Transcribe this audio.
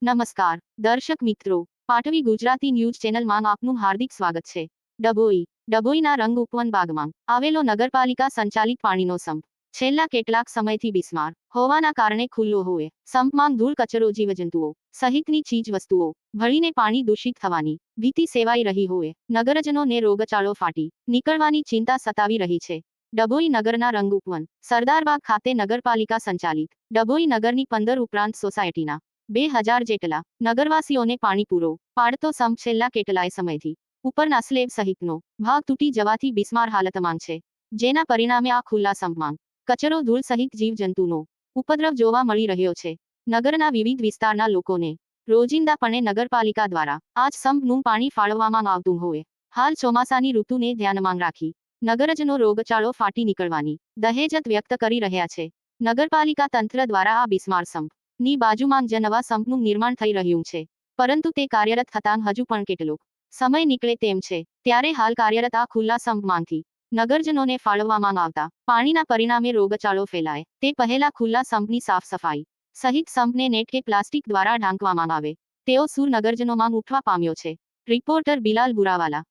નમસ્કાર દર્શક મિત્રો, પાટવી ગુજરાતી ન્યૂઝ ચેનલમાં આપનું હાર્દિક સ્વાગત છે. ડભોઈના રંગ ઉપવન બાગમાં આવેલો નગરપાલિકા સંચાલિત પાણીનો સંપ છેલ્લા કેટલાક સમયથી બિસ્માર હોવાના કારણે ખુલ્લો હોય સંપમાં ધૂળ કચરો જીવજંતુઓ સહિતની ચીજ વસ્તુઓ ભળીને પાણી દૂષિત થવાની ભીતિ સેવાઈ રહી હોય નગરજનોને રોગચાળો ફાટી નીકળવાની ચિંતા સતાવી રહી છે. ડભોઈ નગરના રંગ ઉપવન સરદારબાગ ખાતે નગરપાલિકા સંચાલિત ડભોઈ નગરની 15 ઉપરાંત સોસાયટીના 2000 જેટલા નગરવાસીઓને પાણી પૂરો પાડતો સંપ છેલ્લા કેટલાય સમયથી ઉપરના સ્લેબ સહિતનો ભાગ તૂટી જવાથી બિસ્માર હાલતમાં છે. જેના પરિણામે આ ખુલ્લા સંપમાં કચરો ધૂળ સહિત જીવજંતુનો ઉપદ્રવ જોવા મળી રહ્યો છે. નગરના વિવિધ વિસ્તારના લોકોને રોજિંદાપણે નગરપાલિકા દ્વારા આ જ સંપનું પાણી ફાળવવામાં આવતું હોય હાલ ચોમાસાની ઋતુને ધ્યાનમાં રાખી નગરજનો રોગચાળો ફાટી નીકળવાની દહેજત વ્યક્ત કરી રહ્યા છે. નગરપાલિકા તંત્ર દ્વારા આ બિસ્માર સંપ ની બાજુમાં જ નવા સંપનું નિર્માણ થઈ રહ્યું છે, પરંતુ તે કાર્યરત થતાં હજુ પણ કેટલોક સમય નીકળે તેમ છે. ત્યારે હાલ કાર્યરત આ ખુલ્લા સંપમાંથી નગરજનોને ફાળવવામાં આવતા પાણીના પરિણામે રોગચાળો ફેલાય તે પહેલા ખુલ્લા સંપની સાફ સફાઈ સહિત સંપને નેટ કે પ્લાસ્ટિક દ્વારા ઢાંકવામાં આવે તેવો સૂર નગરજનોમાં ઉઠવા પામ્યો છે. રિપોર્ટર બિલાલ બુરાવાલા.